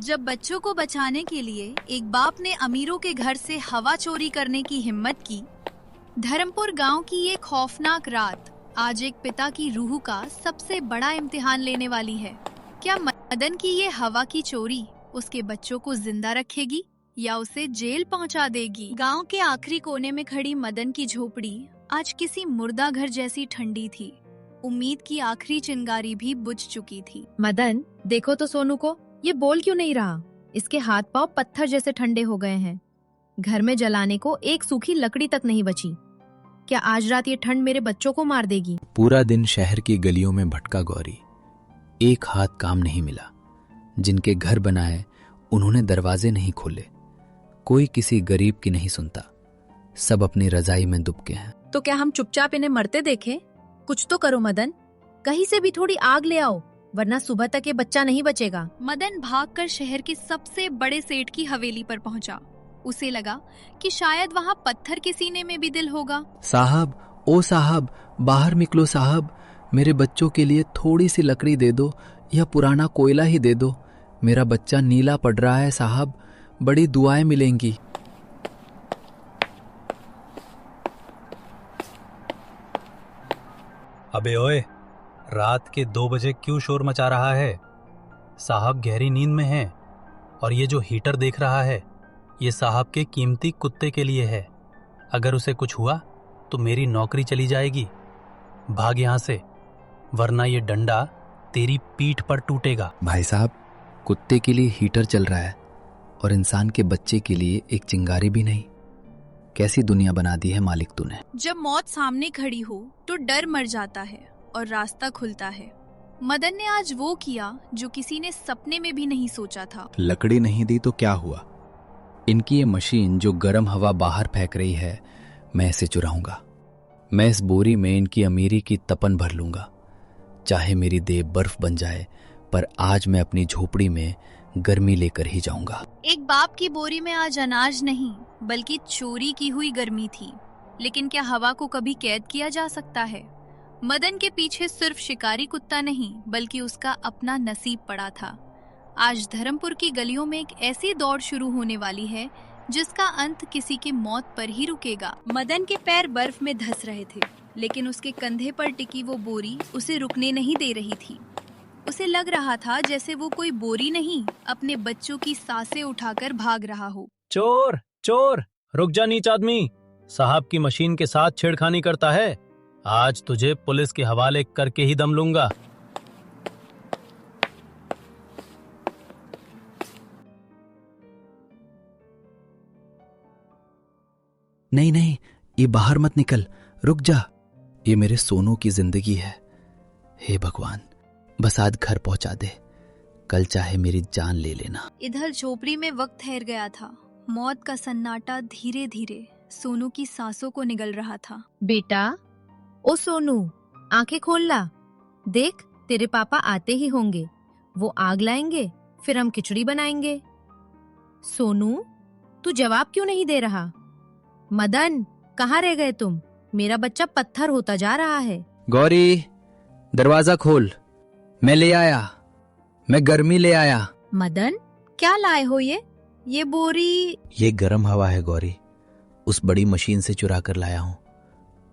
जब बच्चों को बचाने के लिए एक बाप ने अमीरों के घर से हवा चोरी करने की हिम्मत की, धर्मपुर गांव की ये खौफनाक रात आज एक पिता की रूह का सबसे बड़ा इम्तिहान लेने वाली है। क्या मदन की ये हवा की चोरी उसके बच्चों को जिंदा रखेगी या उसे जेल पहुंचा देगी? गांव के आखिरी कोने में खड़ी मदन की झोपड़ी आज किसी मुर्दा घर जैसी ठंडी थी। उम्मीद की आखिरी चिंगारी भी बुझ चुकी थी। मदन, देखो तो सोनू को, ये बोल क्यों नहीं रहा? इसके हाथ पांव पत्थर जैसे ठंडे हो गए हैं। घर में जलाने को एक सूखी लकड़ी तक नहीं बची। क्या आज रात ये ठंड मेरे बच्चों को मार देगी? पूरा दिन शहर की गलियों में भटका गौरी, एक हाथ काम नहीं मिला। जिनके घर बनाए उन्होंने दरवाजे नहीं खोले। कोई किसी गरीब की नहीं सुनता। सब अपनी रजाई में दुबके हैं। तो क्या हम चुपचाप इन्हें मरते देखें? कुछ तो करो मदन, कहीं से भी थोड़ी आग ले आओ, वरना सुबह तक ये बच्चा नहीं बचेगा। मदन भागकर शहर के सबसे बड़े सेठ की हवेली पर पहुंचा। उसे लगा कि शायद वहाँ पत्थर के सीने में भी दिल होगा। साहब, ओ साहब, बाहर निकलो साहब, मेरे बच्चों के लिए थोड़ी सी लकड़ी दे दो या पुराना कोयला ही दे दो। मेरा बच्चा नीला पड़ रहा है साहब, बड़ी दुआएं मिलेंगी। अबे ओए, रात के 2 बजे क्यों शोर मचा रहा है? साहब गहरी नींद में हैं और ये जो हीटर देख रहा है ये साहब के कीमती कुत्ते के लिए है। अगर उसे कुछ हुआ तो मेरी नौकरी चली जाएगी। भाग यहाँ से, वरना ये डंडा तेरी पीठ पर टूटेगा। भाई साहब, कुत्ते के लिए हीटर चल रहा है और इंसान के बच्चे के लिए एक चिंगारी भी नहीं। कैसी दुनिया बना दी है मालिक तूने। जब मौत सामने खड़ी हो तो डर मर जाता है और रास्ता खुलता है। मदन ने आज वो किया जो किसी ने सपने में भी नहीं सोचा था। लकड़ी नहीं दी तो क्या हुआ? इनकी ये मशीन जो गर्म हवा बाहर फेंक रही है, मैं इसे चुराऊंगा। मैं इस बोरी में इनकी अमीरी की तपन भर लूंगा। चाहे मेरी देह बर्फ बन जाए, पर आज मैं अपनी झोपड़ी में गर्मी लेकर ही जाऊंगा। एक बाप की बोरी में आज अनाज नहीं बल्कि चोरी की हुई गर्मी थी। लेकिन क्या हवा को कभी कैद किया जा सकता है? मदन के पीछे सिर्फ शिकारी कुत्ता नहीं बल्कि उसका अपना नसीब पड़ा था। आज धर्मपुर की गलियों में एक ऐसी दौड़ शुरू होने वाली है जिसका अंत किसी की मौत पर ही रुकेगा। मदन के पैर बर्फ में धंस रहे थे, लेकिन उसके कंधे पर टिकी वो बोरी उसे रुकने नहीं दे रही थी। उसे लग रहा था जैसे वो कोई बोरी नहीं, अपने बच्चों की सांसें उठाकर भाग रहा हो। चोर, चोर, रुक जा नीच आदमी। साहब की मशीन के साथ छेड़खानी करता है। आज तुझे पुलिस के हवाले करके ही दम लूंगा। नहीं नहीं, ये बाहर मत निकल, रुक जा। ये मेरे सोनू की जिंदगी है। हे भगवान, बस आज घर पहुंचा दे, कल चाहे मेरी जान ले लेना। इधर झोपड़ी में वक्त ठहर गया था। मौत का सन्नाटा धीरे धीरे सोनू की सांसों को निगल रहा था। बेटा, ओ सोनू, आंखें खोल ला। देख, तेरे पापा आते ही होंगे। वो आग लाएंगे, फिर हम खिचड़ी बनाएंगे। सोनू, तू जवाब क्यों नहीं दे रहा? मदन, कहाँ रह गए तुम? मेरा बच्चा पत्थर होता जा रहा है। गौरी, दरवाजा खोल, मैं ले आया, मैं गर्मी ले आया। मदन, क्या लाए हो ये? ये बोरी? ये गर्म हवा है गौरी, उस बड़ी मशीन से चुरा कर लाया हूं।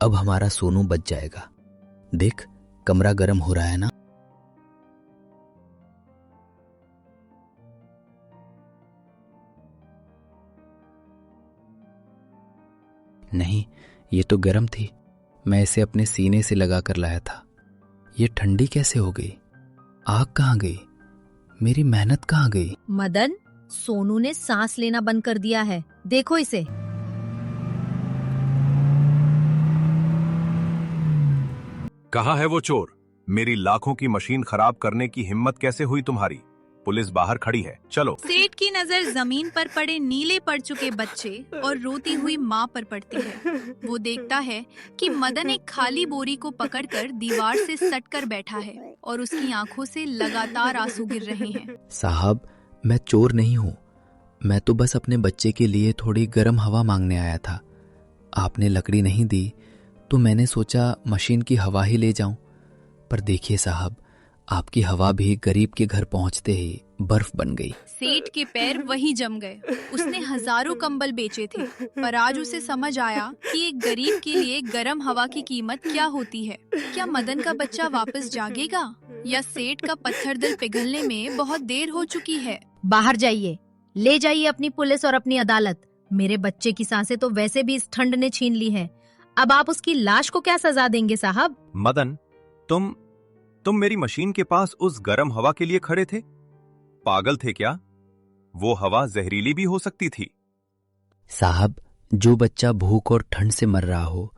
अब हमारा सोनू बच जाएगा। देख, कमरा गर्म हो रहा है ना। नहीं, ये तो गर्म थी। मैं इसे अपने सीने से लगा कर लाया था। ये ठंडी कैसे हो गई? आग कहाँ गई? मेरी मेहनत कहाँ गई? मदन, सोनू ने सांस लेना बंद कर दिया है। देखो इसे। कहाँ है वो चोर? मेरी लाखों की मशीन खराब करने की हिम्मत कैसे हुई तुम्हारी? पुलिस बाहर खड़ी है, चलो। सेठ की नजर जमीन पर पड़े नीले पड़ चुके बच्चे और रोती हुई माँ पर पड़ती है। वो देखता है कि मदन एक खाली बोरी को पकड़कर दीवार से सटकर बैठा है और उसकी आंखों से लगातार आंसू गिर रहे हैं। साहब, मैं चोर नहीं हूँ। मैं तो बस अपने बच्चे के लिए थोड़ी गर्म हवा मांगने आया था। आपने लकड़ी नहीं दी तो मैंने सोचा मशीन की हवा ही ले जाऊं। पर देखिए साहब, आपकी हवा भी गरीब के घर पहुंचते ही बर्फ बन गई। सेठ के पैर वही जम गए। उसने हजारों कंबल बेचे थे, पर आज उसे समझ आया कि एक गरीब के लिए गर्म हवा की कीमत क्या होती है। क्या मदन का बच्चा वापस जागेगा या सेठ का पत्थर दिल पिघलने में बहुत देर हो चुकी है? बाहर जाइए, ले जाइए अपनी पुलिस और अपनी अदालत। मेरे बच्चे की सांसें तो वैसे भी इस ठंड ने छीन ली है। अब आप उसकी लाश को क्या सजा देंगे साहब? मदन, तुम मेरी मशीन के पास उस गर्म हवा के लिए खड़े थे? पागल थे क्या? वो हवा जहरीली भी हो सकती थी। साहब, जो बच्चा भूख और ठंड से मर रहा हो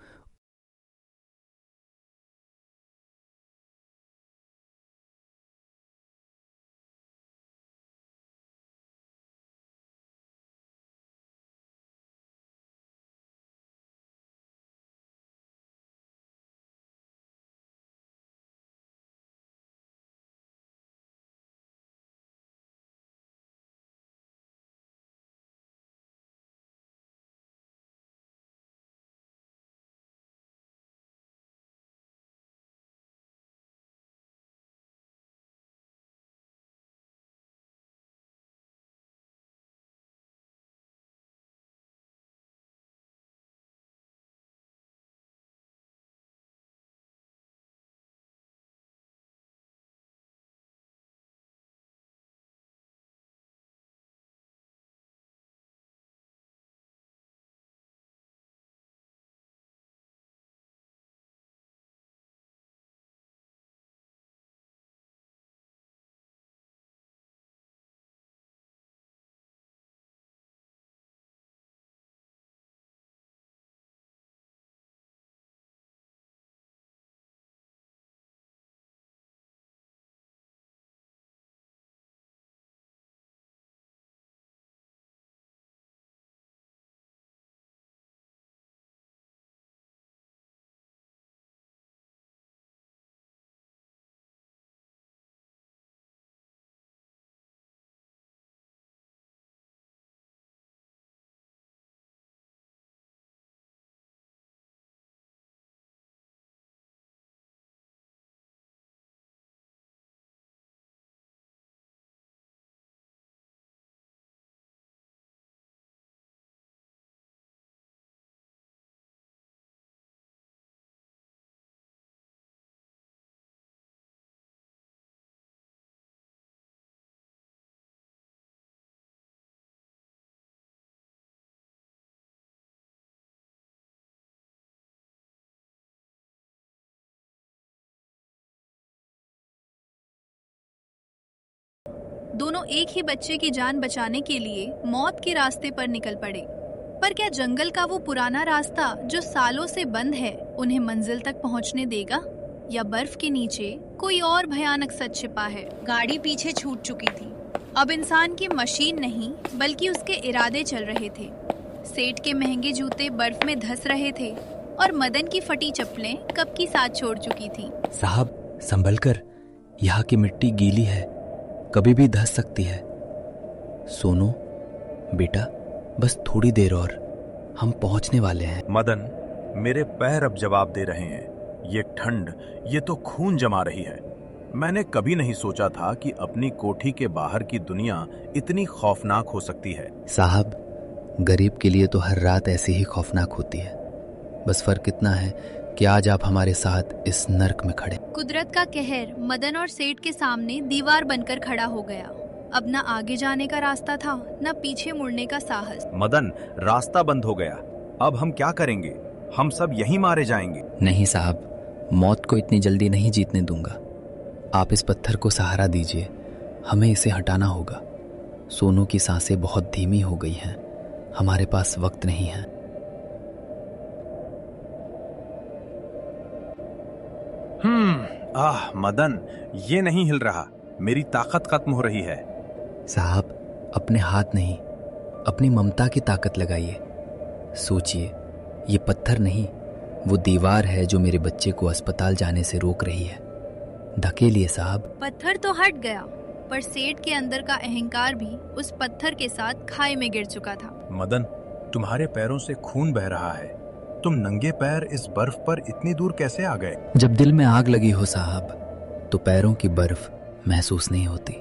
दोनों एक ही बच्चे की जान बचाने के लिए मौत के रास्ते पर निकल पड़े। पर क्या जंगल का वो पुराना रास्ता जो सालों से बंद है उन्हें मंजिल तक पहुंचने देगा, या बर्फ के नीचे कोई और भयानक सच छिपा है? गाड़ी पीछे छूट चुकी थी। अब इंसान की मशीन नहीं बल्कि उसके इरादे चल रहे थे। सेठ के महंगे जूते बर्फ में धंस रहे थे और मदन की फटी चप्पलें कब की साथ छोड़ चुकी थी। साहब, संभल कर, यहाँ की मिट्टी गीली है, कभी भी धंस सकती है। सोनू बेटा, बस थोड़ी देर और, हम पहुंचने वाले हैं। मदन, मेरे पैर अब जवाब दे रहे हैं। ये ठंड, ये तो खून जमा रही है। मैंने कभी नहीं सोचा था कि अपनी कोठी के बाहर की दुनिया इतनी खौफनाक हो सकती है। साहब, गरीब के लिए तो हर रात ऐसी ही खौफनाक होती है। बस फर्क इतना है कि आज आप हमारे साथ इस नर्क में खड़े। कुदरत का कहर मदन और सेठ के सामने दीवार बनकर खड़ा हो गया। अब न आगे जाने का रास्ता था, न पीछे मुड़ने का साहस। मदन, रास्ता बंद हो गया। अब हम क्या करेंगे? हम सब यहीं मारे जाएंगे। नहीं साहब, मौत को इतनी जल्दी नहीं जीतने दूंगा। आप इस पत्थर को सहारा दीजिए, हमें इसे हटाना होगा। सोनू की सांसें बहुत धीमी हो गई हैं, हमारे पास वक्त नहीं है। मदन, ये नहीं हिल रहा। मेरी ताकत खत्म हो रही है। साहब, अपने हाथ नहीं, अपनी ममता की ताकत लगाइए। सोचिए, ये पत्थर नहीं, वो दीवार है जो मेरे बच्चे को अस्पताल जाने से रोक रही है। धकेलिए साहब। पत्थर तो हट गया, पर सेठ के अंदर का अहंकार भी उस पत्थर के साथ खाई में गिर चुका था। मदन, तुम्हारे पैरों से खून बह रहा है। तुम नंगे पैर इस बर्फ पर इतनी दूर कैसे आ गए? जब दिल में आग लगी हो साहब, तो पैरों की बर्फ महसूस नहीं होती।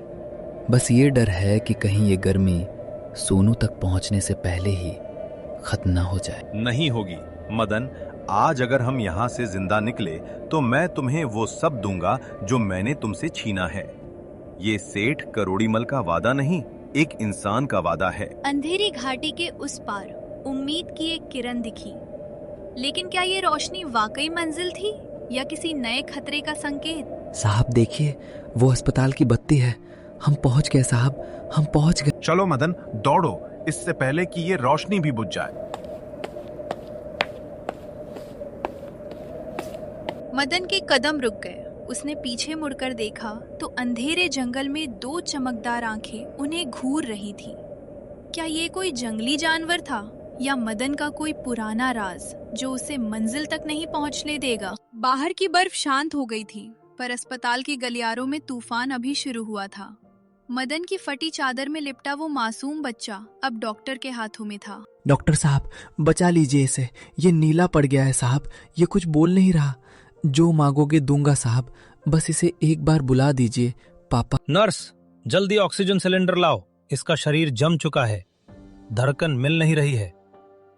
बस ये डर है कि कहीं ये गर्मी सोनू तक पहुंचने से पहले ही खत्म ना हो जाए। नहीं होगी मदन, आज अगर हम यहाँ से जिंदा निकले तो मैं तुम्हें वो सब दूंगा जो मैंने तुमसे छीना है। ये सेठ करोड़ीमल का वादा नहीं, एक इंसान का वादा है। अंधेरी घाटी के उस पार उम्मीद की एक किरण दिखी, लेकिन क्या ये रोशनी वाकई मंजिल थी या किसी नए खतरे का संकेत? साहब देखिए, वो अस्पताल की बत्ती है। हम पहुंच गए साहब, हम पहुंच गए। चलो मदन, दौड़ो, इससे पहले कि ये रोशनी भी बुझ जाए। मदन के कदम रुक गए। उसने पीछे मुड़कर देखा तो अंधेरे जंगल में दो चमकदार आंखें उन्हें घूर रही थी। क्या ये कोई जंगली जानवर था या मदन का कोई पुराना राज जो उसे मंजिल तक नहीं पहुंचने देगा? बाहर की बर्फ शांत हो गई थी, पर अस्पताल की गलियारों में तूफान अभी शुरू हुआ था। मदन की फटी चादर में लिपटा वो मासूम बच्चा अब डॉक्टर के हाथों में था। डॉक्टर साहब, बचा लीजिए इसे, ये नीला पड़ गया है साहब, ये कुछ बोल नहीं रहा। जो मांगोगे दूंगा साहब, बस इसे एक बार बुला दीजिए। पापा। नर्स, जल्दी ऑक्सीजन सिलेंडर लाओ, इसका शरीर जम चुका है, धड़कन मिल नहीं रही है,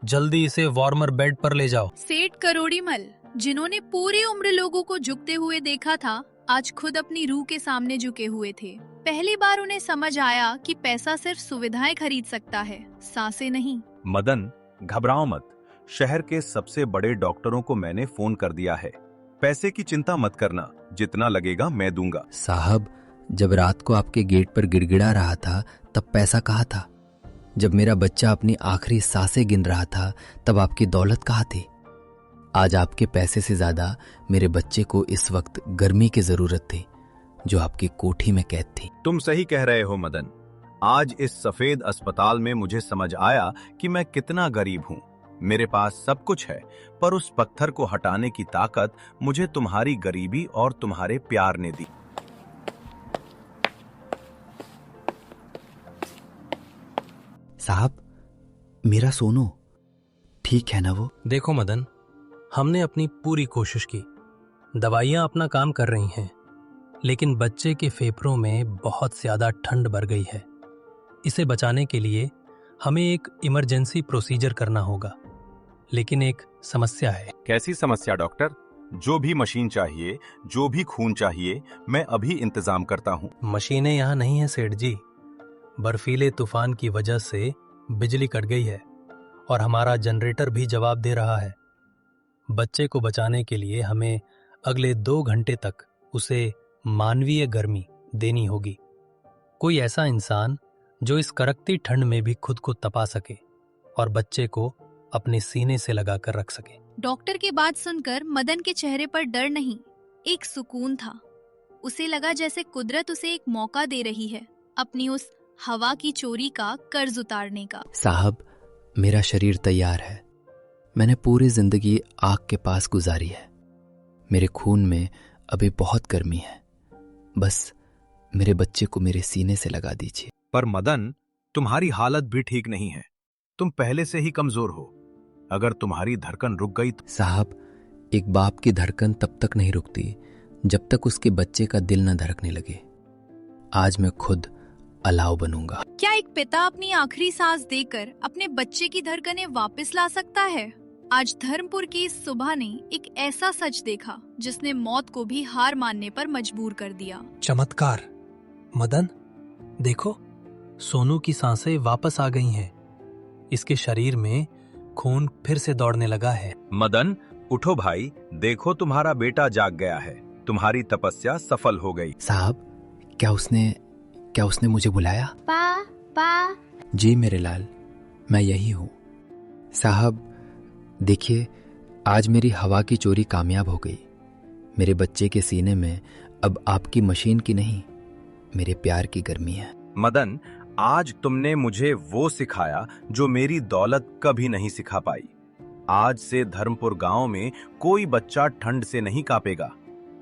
जल्दी इसे वार्मर बेड पर ले जाओ। सेठ करोड़ीमल, जिन्होंने पूरी उम्र लोगों को झुकते हुए देखा था, आज खुद अपनी रूह के सामने झुके हुए थे। पहली बार उन्हें समझ आया कि पैसा सिर्फ सुविधाएं खरीद सकता है, सांसें नहीं। मदन, घबराओ मत, शहर के सबसे बड़े डॉक्टरों को मैंने फोन कर दिया है। पैसे की चिंता मत करना, जितना लगेगा मैं दूंगा। साहब, जब रात को आपके गेट पर गिड़गिड़ा रहा था तब पैसा कहाँ था? जब मेरा बच्चा अपनी आखिरी सांसें गिन रहा था तब आपकी दौलत कहाँ थी? आज आपके पैसे से ज्यादा मेरे बच्चे को इस वक्त गर्मी की जरूरत थी, जो आपकी कोठी में कैद थी। तुम सही कह रहे हो मदन, आज इस सफेद अस्पताल में मुझे समझ आया कि मैं कितना गरीब हूँ। मेरे पास सब कुछ है, पर उस पत्थर को हटाने की ताकत मुझे तुम्हारी गरीबी और तुम्हारे प्यार ने दी। साहब, मेरा सोनू ठीक है ना? वो देखो मदन, हमने अपनी पूरी कोशिश की, दवाइयां अपना काम कर रही हैं, लेकिन बच्चे के फेफड़ों में बहुत ज्यादा ठंड भर गई है। इसे बचाने के लिए हमें एक इमरजेंसी प्रोसीजर करना होगा, लेकिन एक समस्या है। कैसी समस्या डॉक्टर? जो भी मशीन चाहिए, जो भी खून चाहिए, मैं अभी इंतजाम करता हूँ। मशीनें यहाँ नहीं है सेठ जी, बर्फीले तूफान की वजह से बिजली कट गई है और हमारा जनरेटर भी जवाब दे रहा है। बच्चे को बचाने के लिए हमें अगले 2 घंटे तक उसे मानवीय गर्मी देनी होगी। कोई ऐसा इंसान जो इस कड़कती ठंड में भी खुद को तपा सके और बच्चे को अपने सीने से लगाकर रख सके। डॉक्टर की बात सुनकर मदन के चेहरे पर डर नहीं, एक सुकून था। उसे लगा जैसे कुदरत उसे एक मौका दे रही है अपनी उस हवा की चोरी का कर्ज उतारने का। साहब, मेरा शरीर तैयार है। मैंने पूरी जिंदगी आग के पास गुजारी है। मेरे खून में अभी बहुत गर्मी है। बस मेरे बच्चे को मेरे सीने से लगा दीजिए। पर मदन, तुम्हारी हालत भी ठीक नहीं है, तुम पहले से ही कमजोर हो। अगर तुम्हारी धड़कन रुक गई तो... साहब, एक बाप की धड़कन तब तक नहीं रुकती जब तक उसके बच्चे का दिल न धड़कने लगे। आज मैं खुद अलाव बनूंगा। क्या एक पिता अपनी आखिरी सांस देकर अपने बच्चे की धड़कनें वापस ला सकता है? आज धर्मपुर की इस सुबह ने एक ऐसा सच देखा जिसने मौत को भी हार मानने पर मजबूर कर दिया। चमत्कार। मदन, देखो, सोनू की सांसें वापस आ गई हैं। इसके शरीर में खून फिर से दौड़ने लगा है। मदन, उठो भाई, देखो तुम्हारा बेटा जाग गया है। तुम्हारी तपस्या सफल हो गई। साहब, क्या उसने मुझे बुलाया? पापा। जी मेरे लाल, मैं यही हूँ। साहब देखिए, आज मेरी हवा की चोरी कामयाब हो गई। मेरे बच्चे के सीने में अब आपकी मशीन की नहीं, मेरे प्यार की गर्मी है। मदन, आज तुमने मुझे वो सिखाया जो मेरी दौलत कभी नहीं सिखा पाई। आज से धर्मपुर गांव में कोई बच्चा ठंड से नहीं कांपेगा।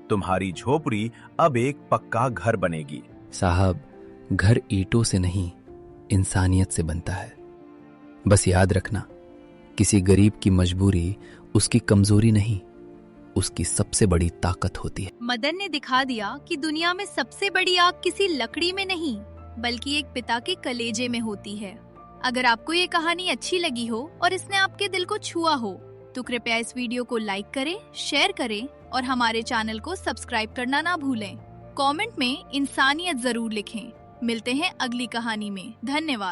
तुम्हारी झोपड़ी अब एक पक्का घर बनेगी। साहब, घर ईंटों से नहीं, इंसानियत से बनता है। बस याद रखना, किसी गरीब की मजबूरी उसकी कमजोरी नहीं, उसकी सबसे बड़ी ताकत होती है। मदन ने दिखा दिया कि दुनिया में सबसे बड़ी आग किसी लकड़ी में नहीं, बल्कि एक पिता के कलेजे में होती है। अगर आपको ये कहानी अच्छी लगी हो और इसने आपके दिल को छुआ हो तो कृपया इस वीडियो को लाइक करें, शेयर करें और हमारे चैनल को सब्सक्राइब करना ना भूलें। कमेंट में इंसानियत जरूर लिखें। मिलते हैं अगली कहानी में। धन्यवाद।